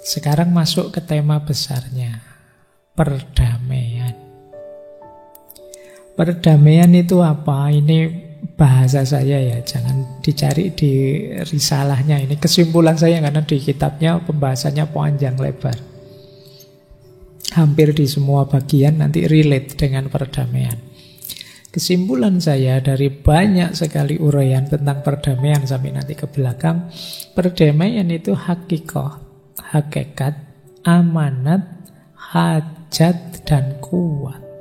Sekarang masuk ke tema besarnya, perdamaian. Perdamaian itu apa? Ini bahasa saya ya, jangan dicari di risalahnya. Ini kesimpulan saya karena di kitabnya pembahasannya panjang lebar. Hampir di semua bagian nanti relate dengan perdamaian. Kesimpulan saya dari banyak sekali uraian tentang perdamaian sampai nanti ke belakang, perdamaian itu hakikat, amanat, hajat, dan kuat.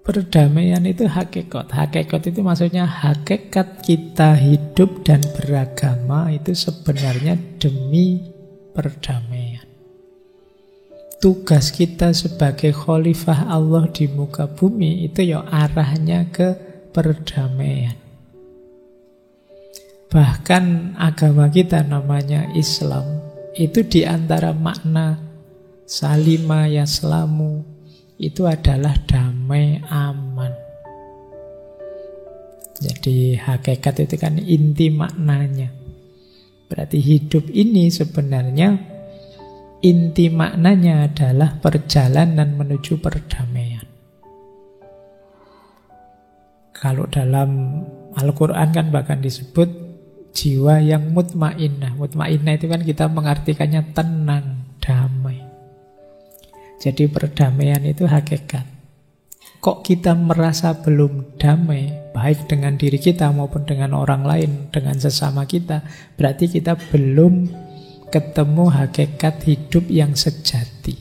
Perdamaian itu hakikat. Hakikat itu maksudnya hakikat kita hidup dan beragama itu sebenarnya demi perdamaian. Tugas kita sebagai khalifah Allah di muka bumi itu ya arahnya ke perdamaian. Bahkan agama kita namanya Islam, itu diantara makna salima yaslamu itu adalah damai aman. Jadi hakikat itu kan inti maknanya. Berarti hidup ini sebenarnya inti maknanya adalah perjalanan menuju perdamaian. Kalau dalam Al-Quran kan bahkan disebut jiwa yang mutmainnah. Mutmainnah itu kan kita mengartikannya tenang, damai. Jadi perdamaian itu hakikat. Kok kita merasa belum damai, baik dengan diri kita maupun dengan orang lain, dengan sesama kita, berarti kita belum ketemu hakikat hidup yang sejati.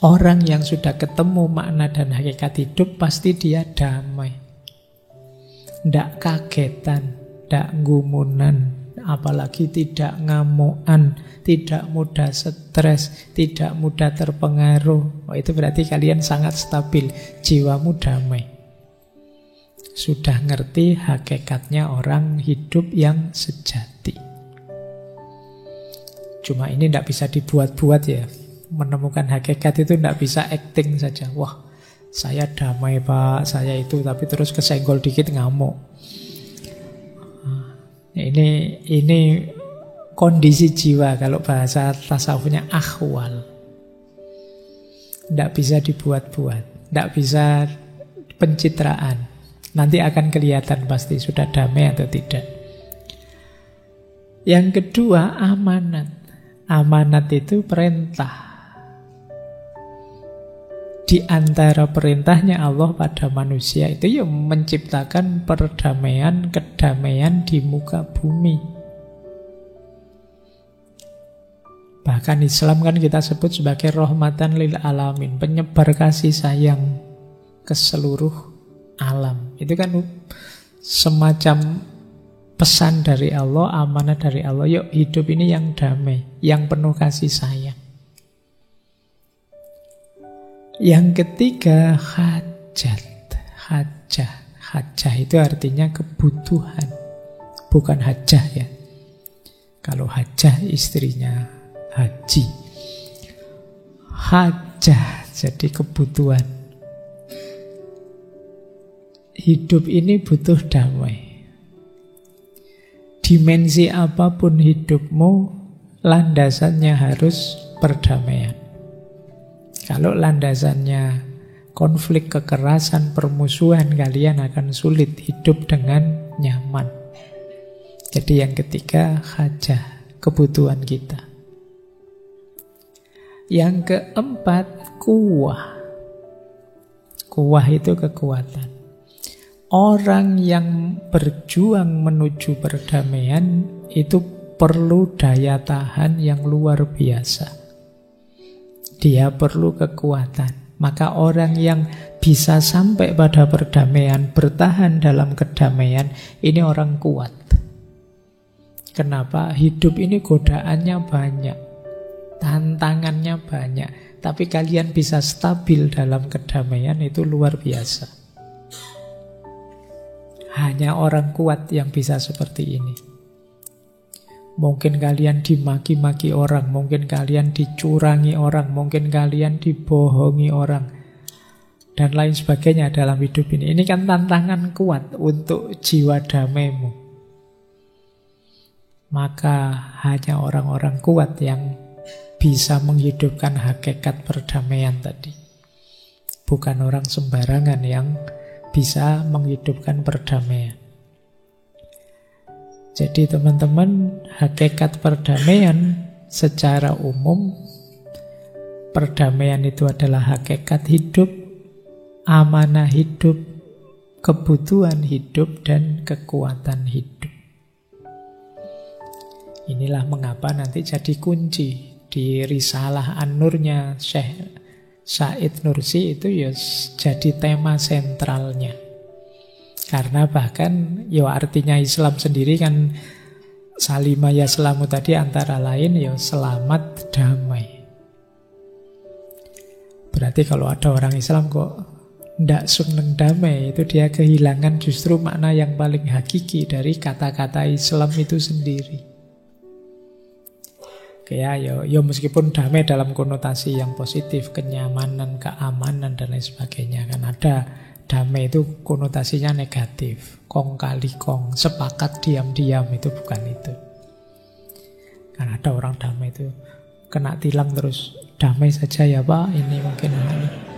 Orang yang sudah ketemu makna dan hakikat hidup, pasti dia damai. Tidak kagetan, tidak gumunan, apalagi tidak ngamuan, tidak mudah stres, tidak mudah terpengaruh. Oh, itu berarti kalian sangat stabil, jiwamu damai. Sudah ngerti hakikatnya orang hidup yang sejati. Cuma ini tidak bisa dibuat-buat ya. Menemukan hakikat itu tidak bisa acting saja. Wah, saya damai pak, saya itu, tapi terus kesenggol dikit ngamuk. Ini kondisi jiwa, kalau bahasa tasawufnya akhwal. Tidak bisa dibuat-buat, tidak bisa pencitraan. Nanti akan kelihatan pasti sudah damai atau tidak. Yang kedua, amanat. Amanat itu perintah. Di antara perintahnya Allah pada manusia itu ya menciptakan perdamaian, kedamaian di muka bumi. Bahkan Islam kan kita sebut sebagai rahmatan lil alamin, penyebar kasih sayang ke seluruh alam. Itu kan semacam pesan dari Allah, amanah dari Allah. Yuk hidup ini yang damai, yang penuh kasih sayang. Yang ketiga, hajat. Hajah itu artinya kebutuhan, bukan hajah ya. Kalau hajah istrinya haji. Hajah jadi kebutuhan. Hidup ini butuh damai. Dimensi apapun hidupmu, landasannya harus perdamaian. Kalau landasannya konflik, kekerasan, permusuhan, kalian akan sulit hidup dengan nyaman. Jadi yang ketiga, hajah, kebutuhan kita. Yang keempat, kuwah. Kuwah itu kekuatan. Orang yang berjuang menuju perdamaian itu perlu daya tahan yang luar biasa. Dia perlu kekuatan. Maka orang yang bisa sampai pada perdamaian, bertahan dalam kedamaian, ini orang kuat. Kenapa? Hidup ini godaannya banyak, tantangannya banyak, tapi kalian bisa stabil dalam kedamaian, itu luar biasa. Hanya orang kuat yang bisa seperti ini. Mungkin kalian dimaki-maki orang, mungkin kalian dicurangi orang, mungkin kalian dibohongi orang, dan lain sebagainya dalam hidup ini. Ini kan tantangan kuat untuk jiwa damaimu. Maka hanya orang-orang kuat yang bisa menghidupkan hakikat perdamaian tadi. Bukan orang sembarangan yang bisa menghidupkan perdamaian. Jadi teman-teman, hakikat perdamaian secara umum, perdamaian itu adalah hakikat hidup, amanah hidup, kebutuhan hidup, dan kekuatan hidup. Inilah mengapa nanti jadi kunci di Risalah An-Nurnya Syekh Said Nursi itu ya jadi tema sentralnya. Karena bahkan ya artinya Islam sendiri kan Salima Yaslamu tadi antara lain ya selamat damai. Berarti kalau ada orang Islam kok ndak seneng damai, itu dia kehilangan justru makna yang paling hakiki dari kata-kata Islam itu sendiri. Ya meskipun damai dalam konotasi yang positif, kenyamanan, keamanan, dan lain sebagainya. Kan ada damai itu konotasinya negatif. Kong kali kong, sepakat diam-diam, itu bukan itu. Kan ada orang damai itu kena tilang terus, damai saja ya Pak, ini mungkin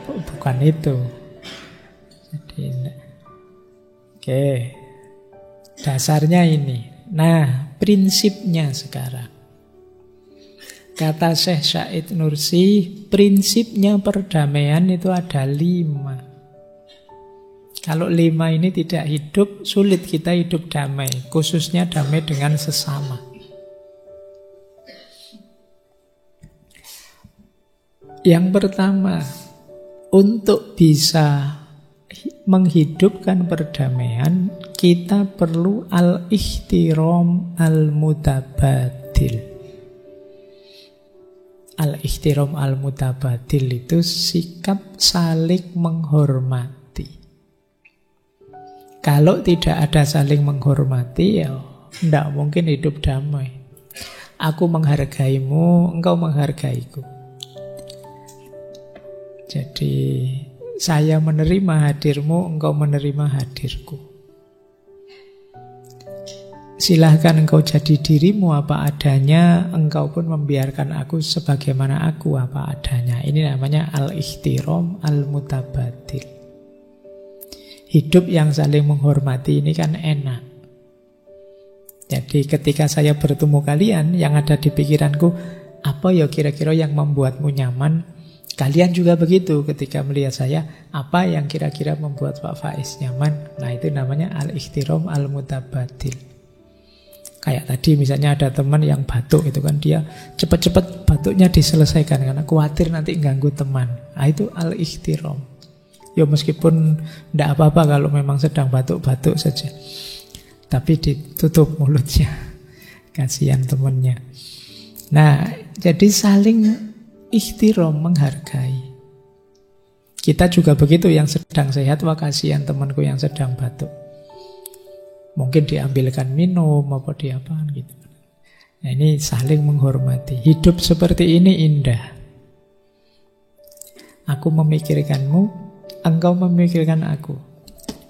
bukan itu. Jadi, oke, dasarnya ini. Nah, prinsipnya sekarang. Kata Syekh Said Nursi, prinsipnya perdamaian itu ada 5. Kalau 5 ini tidak hidup, sulit kita hidup damai. Khususnya damai dengan sesama. Yang pertama, untuk bisa menghidupkan perdamaian, kita perlu al-ihtiram al-mutabadil. Al-ihtiram al-mutabadil itu sikap saling menghormati. Kalau tidak ada saling menghormati, ya tidak mungkin hidup damai. Aku menghargaimu, engkau menghargaiku. Jadi saya menerima hadirmu, engkau menerima hadirku. Silahkan engkau jadi dirimu apa adanya, engkau pun membiarkan aku sebagaimana aku apa adanya. Ini namanya al-ihtiram al-mutabadil. Hidup yang saling menghormati ini kan enak. Jadi ketika saya bertemu kalian, yang ada di pikiranku, apa ya kira-kira yang membuatmu nyaman? Kalian juga begitu ketika melihat saya, apa yang kira-kira membuat Pak Faiz nyaman? Nah itu namanya al-ihtiram al-mutabadil. Kayak tadi misalnya ada teman yang batuk itu kan, dia cepat-cepat batuknya diselesaikan karena khawatir nanti ganggu teman. Nah itu al-ihtiram. Ya meskipun tidak apa-apa kalau memang sedang batuk-batuk saja, tapi ditutup mulutnya, kasihan temannya. Nah jadi saling ihtiram, menghargai. Kita juga begitu, yang sedang sehat, wah kasihan temanku yang sedang batuk. Mungkin diambilkan minum apa diapaan gitu. Nah, ini saling menghormati. Hidup seperti ini indah. Aku memikirkanmu, engkau memikirkan aku.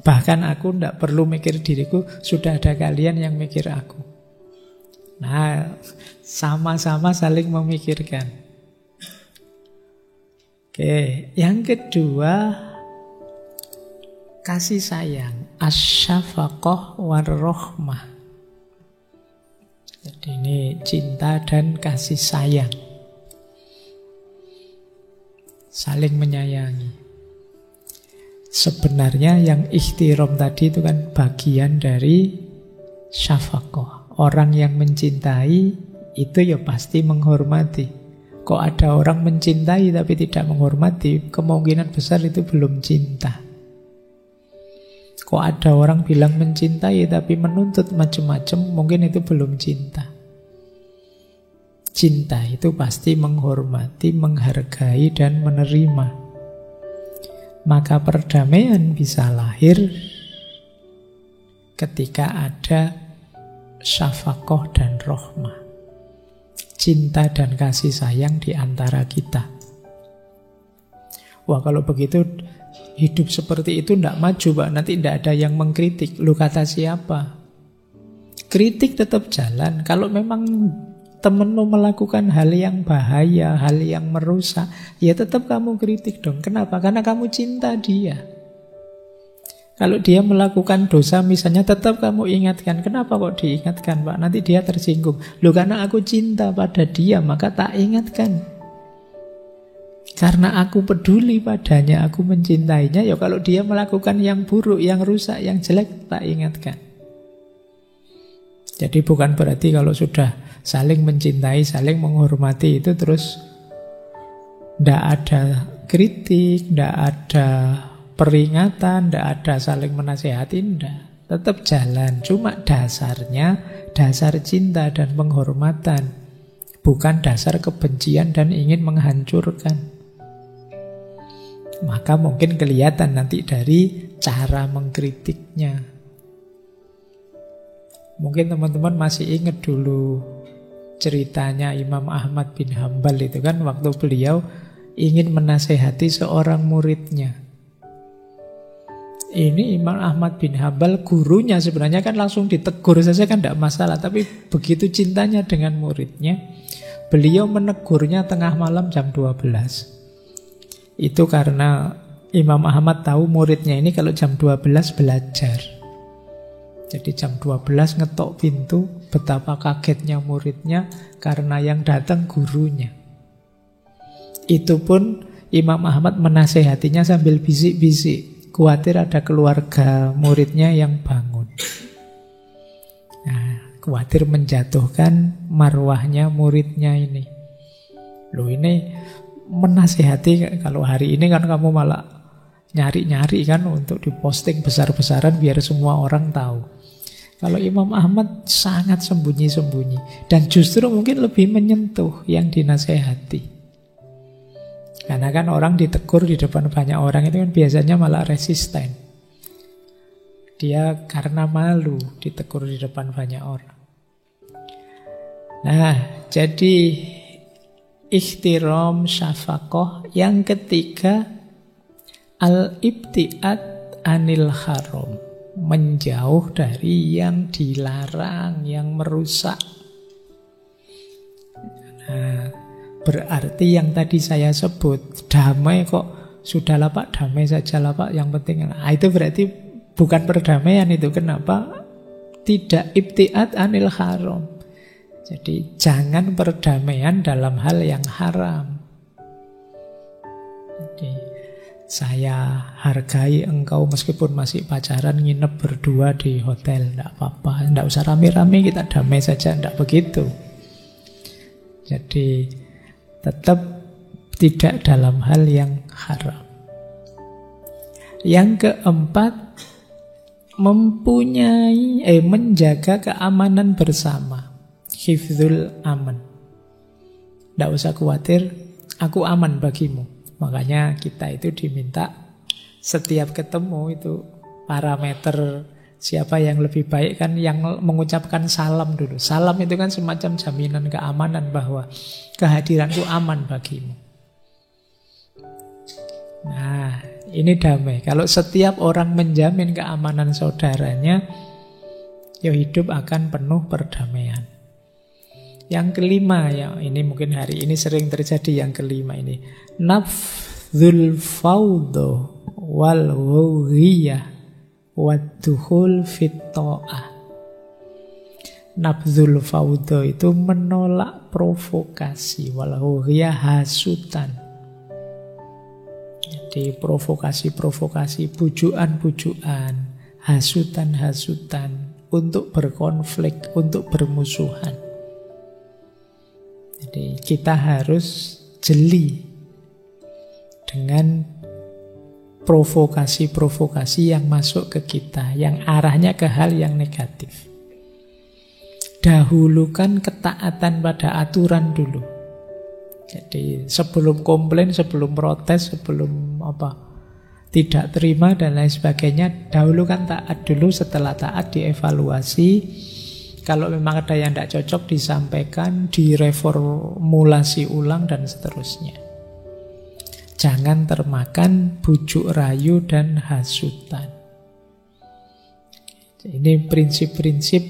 Bahkan aku tidak perlu mikir diriku, sudah ada kalian yang mikir aku. Nah, sama-sama saling memikirkan. Oke, yang kedua, kasih sayang, asyafaqah warahmah. Jadi ini cinta dan kasih sayang, saling menyayangi. Sebenarnya yang ihtiram tadi itu kan bagian dari syafaqah. Orang yang mencintai itu ya pasti menghormati. Kok ada orang mencintai tapi tidak menghormati, kemungkinan besar itu belum cinta. Kok ada orang bilang mencintai tapi menuntut macam-macam, mungkin itu belum cinta. Cinta itu pasti menghormati, menghargai, dan menerima. Maka perdamaian bisa lahir ketika ada syafaqah dan rahmah. Cinta dan kasih sayang di antara kita. Wah, kalau begitu hidup seperti itu tidak maju, Pak. Nanti tidak ada yang mengkritik. Lu kata siapa? Kritik tetap jalan. Kalau memang temenmu melakukan hal yang bahaya, hal yang merusak, ya tetap kamu kritik dong. Kenapa? Karena kamu cinta dia. Kalau dia melakukan dosa misalnya, tetap kamu ingatkan. Kenapa kok diingatkan, Pak? Nanti dia tersinggung. Loh, karena aku cinta pada dia, maka tak ingatkan. Karena aku peduli padanya, aku mencintainya. Ya kalau dia melakukan yang buruk, yang rusak, yang jelek, tak ingatkan. Jadi bukan berarti kalau sudah saling mencintai, saling menghormati itu terus tidak ada kritik, tidak ada peringatan, tidak ada saling menasihati, tidak. Tetap jalan. Cuma dasarnya dasar cinta dan penghormatan, bukan dasar kebencian dan ingin menghancurkan. Maka mungkin kelihatan nanti dari cara mengkritiknya. Mungkin teman-teman masih ingat dulu ceritanya Imam Ahmad bin Hambal itu kan, waktu beliau ingin menasehati seorang muridnya. Ini Imam Ahmad bin Hambal, gurunya sebenarnya kan langsung ditegur saja kan tidak masalah. Tapi begitu cintanya dengan muridnya, beliau menegurnya tengah malam jam 12. Itu karena Imam Ahmad tahu muridnya ini kalau jam 12 belajar. Jadi jam 12 ngetok pintu, betapa kagetnya muridnya karena yang datang gurunya. Itu pun Imam Ahmad menasehatinya sambil bisik-bisik, khawatir ada keluarga muridnya yang bangun. Nah, khawatir menjatuhkan marwahnya muridnya ini. Loh, ini menasehati. Kalau hari ini kan kamu malah nyari-nyari kan untuk diposting besar-besaran biar semua orang tahu. Kalau Imam Ahmad sangat sembunyi-sembunyi, dan justru mungkin lebih menyentuh yang dinasehati. Karena kan orang ditegur di depan banyak orang itu kan biasanya malah resisten. Dia karena malu ditegur di depan banyak orang. Nah, jadi ihtiram, syafaqah. Yang ketiga, al-ibtiad anil haram, menjauh dari yang dilarang, yang merusak. Nah, berarti yang tadi saya sebut, damai kok, sudahlah Pak, damai sajalah Pak, yang penting. Nah, itu berarti bukan perdamaian itu. Kenapa? Tidak ibtiad anil haram. Jadi jangan perdamaian dalam hal yang haram. Jadi saya hargai engkau meskipun masih pacaran, nginep berdua di hotel, tidak apa-apa, tidak usah rame-rame, kita damai saja, tidak begitu. Jadi tetap tidak dalam hal yang haram. Yang keempat, menjaga keamanan bersama. Hifdzul aman. Tidak usah khawatir, aku aman bagimu. Makanya kita itu diminta setiap ketemu itu parameter siapa yang lebih baik kan yang mengucapkan salam dulu. Salam itu kan semacam jaminan keamanan bahwa kehadiranku aman bagimu. Nah, ini damai. Kalau setiap orang menjamin keamanan saudaranya, ya hidup akan penuh perdamaian. Yang kelima, ya ini mungkin hari ini sering terjadi, yang kelima ini, nafdzul fawdo wal ghawiyah waddukhul fit ta'ah. Nafdzul fawdo itu menolak provokasi, wal ghawiyah hasutan. Jadi provokasi-provokasi, bujuan-bujuan, hasutan-hasutan untuk berkonflik, untuk bermusuhan. Jadi kita harus jeli dengan provokasi-provokasi yang masuk ke kita, yang arahnya ke hal yang negatif. Dahulukan ketaatan pada aturan dulu. Jadi sebelum komplain, sebelum protes, sebelum tidak terima dan lain sebagainya, dahulukan taat dulu. Setelah taat dievaluasi, Kalau memang ada yang tidak cocok, disampaikan, direformulasi ulang, dan seterusnya. Jangan termakan bujuk rayu dan hasutan. Ini prinsip-prinsip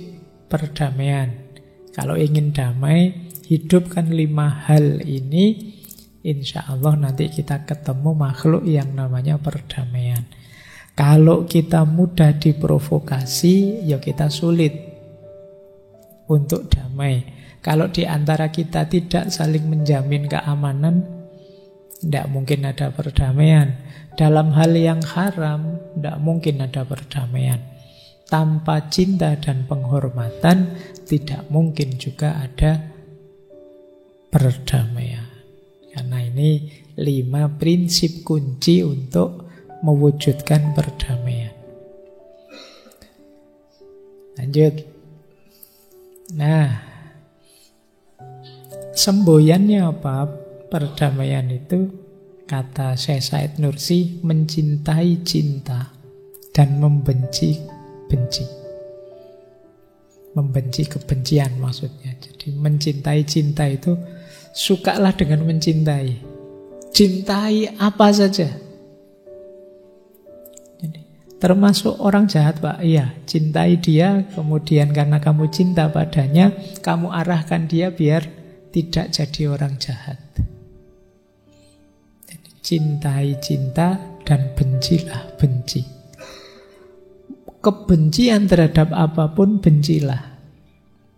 perdamaian. Kalau ingin damai, hidupkan 5 hal ini. Insya Allah nanti kita ketemu makhluk yang namanya perdamaian. Kalau kita mudah diprovokasi, ya kita sulit untuk damai. Kalau di antara kita tidak saling menjamin keamanan, tidak mungkin ada perdamaian. Dalam hal yang haram, tidak mungkin ada perdamaian. Tanpa cinta dan penghormatan, tidak mungkin juga ada perdamaian. Karena ini 5 prinsip kunci untuk mewujudkan perdamaian. Lanjut. Nah, semboyannya apa? Perdamaian itu, kata Syekh Said Nursi, mencintai cinta dan membenci benci. Membenci kebencian maksudnya. Jadi mencintai cinta itu, sukalah dengan mencintai. Cintai apa saja. Termasuk orang jahat, Pak. Iya, cintai dia, kemudian karena kamu cinta padanya, kamu arahkan dia biar tidak jadi orang jahat. Jadi, cintai cinta dan bencilah benci. Kebencian terhadap apapun, bencilah.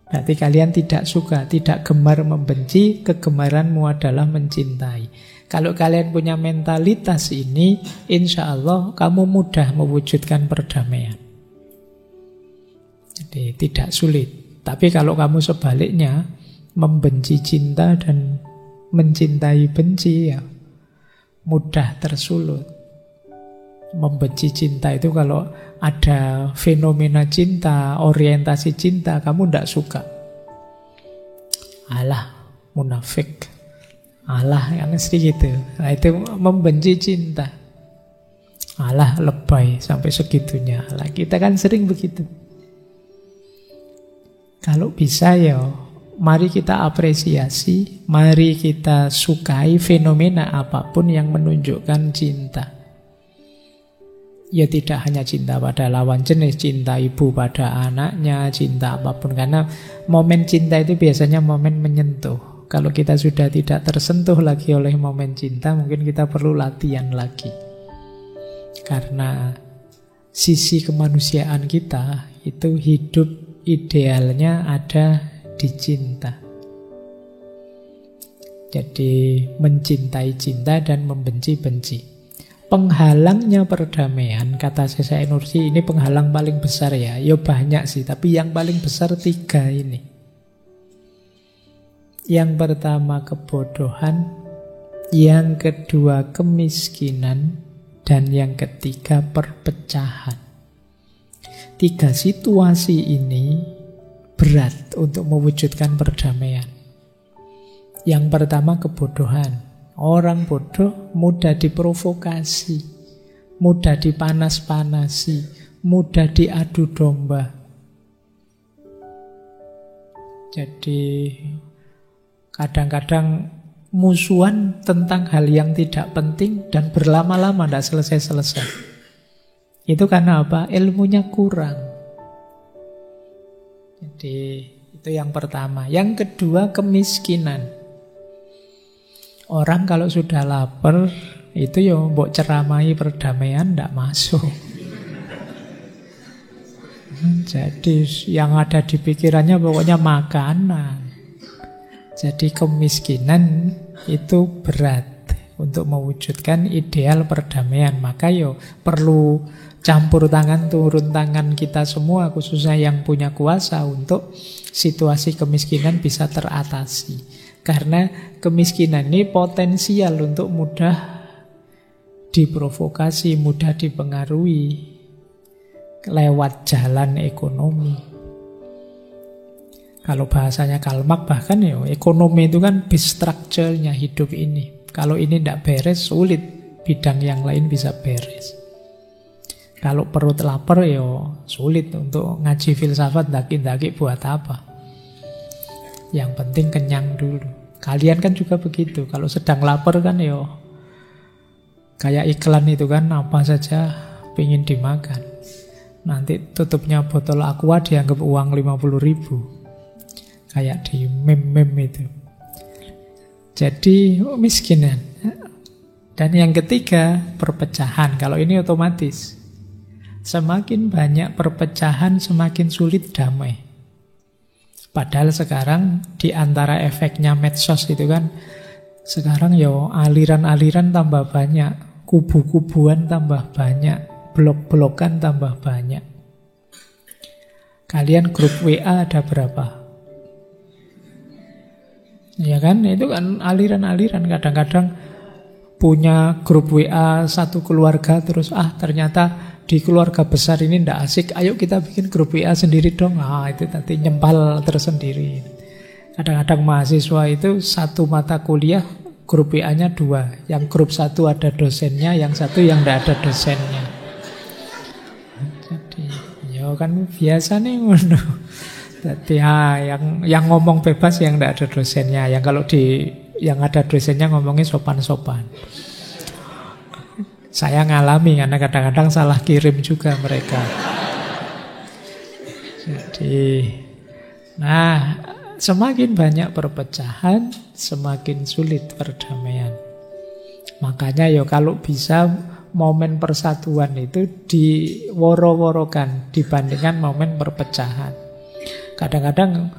Berarti kalian tidak suka, tidak gemar membenci, kegemaranmu adalah mencintai. Kalau kalian punya mentalitas ini, insya Allah kamu mudah mewujudkan perdamaian. Jadi tidak sulit. Tapi kalau kamu sebaliknya, membenci cinta dan mencintai benci, ya mudah tersulut. Membenci cinta itu kalau ada fenomena cinta, orientasi cinta, kamu tidak suka. Alah, munafik. Alah, kan mesti gitu. Nah, itu membenci cinta. Alah, lebay sampai segitunya. Alah, kita kan sering begitu. Kalau bisa ya, mari kita apresiasi, mari kita sukai fenomena apapun yang menunjukkan cinta. Ya tidak hanya cinta pada lawan jenis, cinta ibu pada anaknya, cinta apapun. Karena momen cinta itu biasanya momen menyentuh. Kalau kita sudah tidak tersentuh lagi oleh momen cinta, mungkin kita perlu latihan lagi. Karena sisi kemanusiaan kita itu hidup idealnya ada di cinta. Jadi mencintai cinta dan membenci benci. Penghalangnya perdamaian, kata Syekh Nursi, ini penghalang paling besar ya. Ya banyak sih, tapi yang paling besar 3 ini. Yang pertama kebodohan, yang kedua kemiskinan, dan yang ketiga perpecahan. 3 situasi ini berat untuk mewujudkan perdamaian. Yang pertama kebodohan. Orang bodoh mudah diprovokasi, mudah dipanas-panasi, mudah diadu domba. Jadi kadang-kadang musuhan tentang hal yang tidak penting dan berlama-lama tidak selesai-selesai. Itu karena apa? Ilmunya kurang. Jadi itu yang pertama. Yang kedua kemiskinan. Orang kalau sudah lapar, itu ya mbok ceramai perdamaian tidak masuk. Jadi yang ada di pikirannya pokoknya makanan. Jadi kemiskinan itu berat untuk mewujudkan ideal perdamaian. Maka yo perlu campur tangan, turun tangan kita semua, khususnya yang punya kuasa, untuk situasi kemiskinan bisa teratasi. Karena kemiskinan ini potensial untuk mudah diprovokasi, mudah dipengaruhi lewat jalan ekonomi. Kalau bahasanya Karl Marx bahkan ya, ekonomi itu kan base structure-nya hidup ini. Kalau ini tidak beres, sulit bidang yang lain bisa beres. Kalau perut lapar ya sulit untuk ngaji filsafat daki-daki buat apa. Yang penting kenyang dulu. Kalian kan juga begitu. Kalau sedang lapar kan ya kayak iklan itu kan, apa saja pengen dimakan. Nanti tutupnya botol aqua dianggap uang 50.000. Kayak di meme-meme itu. Jadi miskinan. Dan yang ketiga, perpecahan. Kalau ini otomatis. Semakin banyak perpecahan, semakin sulit damai. Padahal sekarang di antara efeknya medsos itu kan, sekarang ya aliran-aliran tambah banyak, kubu-kubuan tambah banyak, blok-blokan tambah banyak. Kalian grup WA ada berapa? Ya kan, itu kan aliran-aliran. Kadang-kadang punya grup WA satu keluarga, terus ternyata di keluarga besar ini ndak asik, ayo kita bikin grup WA sendiri dong. Itu nanti nyempal tersendiri. Kadang-kadang mahasiswa itu satu mata kuliah grup WA-nya 2. Yang grup satu ada dosennya, yang satu yang ndak ada dosennya. Jadi ya kan biasa nih. Jadi yang ngomong bebas yang ndak ada dosennya, yang kalau yang ada dosennya ngomongnya sopan-sopan. Saya ngalami karena kadang-kadang salah kirim juga mereka. Jadi, semakin banyak perpecahan, semakin sulit perdamaian. Makanya ya kalau bisa momen persatuan itu diworo-worokan dibandingkan momen perpecahan. Kadang-kadang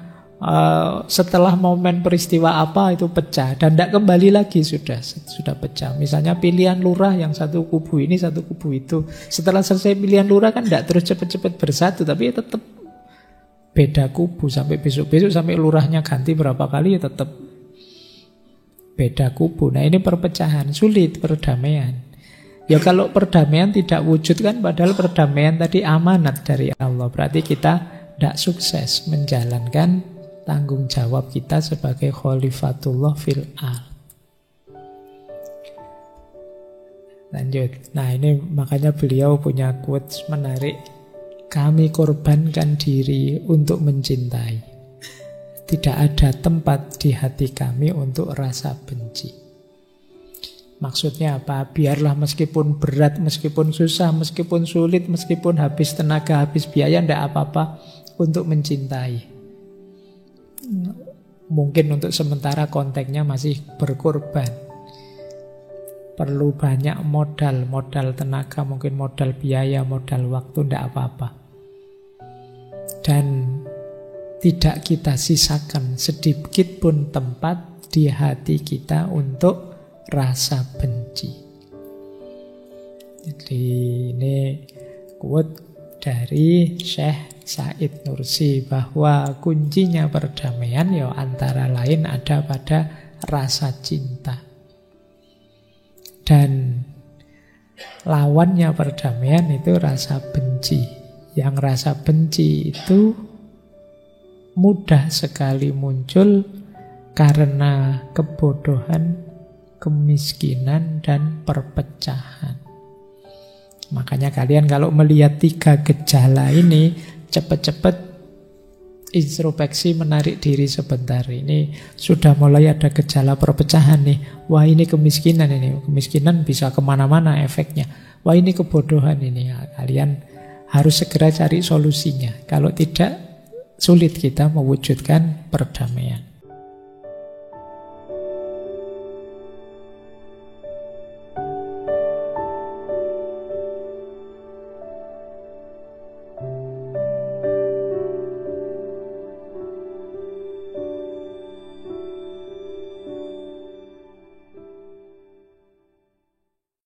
setelah momen peristiwa apa itu pecah dan tidak kembali lagi, sudah pecah. Misalnya pilihan lurah, yang satu kubu ini satu kubu itu, setelah selesai pilihan lurah kan tidak terus cepat-cepat bersatu, tapi ya tetap beda kubu sampai besok-besok, sampai lurahnya ganti berapa kali ya tetap beda kubu. Nah ini perpecahan, sulit perdamaian. Ya kalau perdamaian tidak wujud kan, padahal perdamaian tadi amanat dari Allah, berarti kita tidak sukses menjalankan tanggung jawab kita sebagai khalifatullah fil ard. Lanjut. Nah ini makanya beliau punya quotes menarik. Kami korbankan diri untuk mencintai. Tidak ada tempat di hati kami untuk rasa benci. Maksudnya apa? Biarlah meskipun berat, meskipun susah, meskipun sulit, meskipun habis tenaga, habis biaya, tidak apa-apa untuk mencintai. Mungkin untuk sementara konteksnya masih berkorban, perlu banyak modal tenaga, mungkin modal biaya, modal waktu, tidak apa-apa. Dan tidak kita sisakan sedikit pun tempat di hati kita untuk rasa benci. Jadi ini quote dari Syekh Said Nursi, bahwa kuncinya perdamaian ya antara lain ada pada rasa cinta. Dan lawannya perdamaian itu rasa benci. Yang rasa benci itu mudah sekali muncul karena kebodohan, kemiskinan, dan perpecahan. Makanya kalian kalau melihat 3 gejala ini, cepat-cepat introspeksi, menarik diri sebentar. Ini sudah mulai ada gejala perpecahan nih. Wah ini kemiskinan ini. Kemiskinan bisa kemana-mana efeknya. Wah ini kebodohan ini. Ya, kalian harus segera cari solusinya. Kalau tidak, sulit kita mewujudkan perdamaian.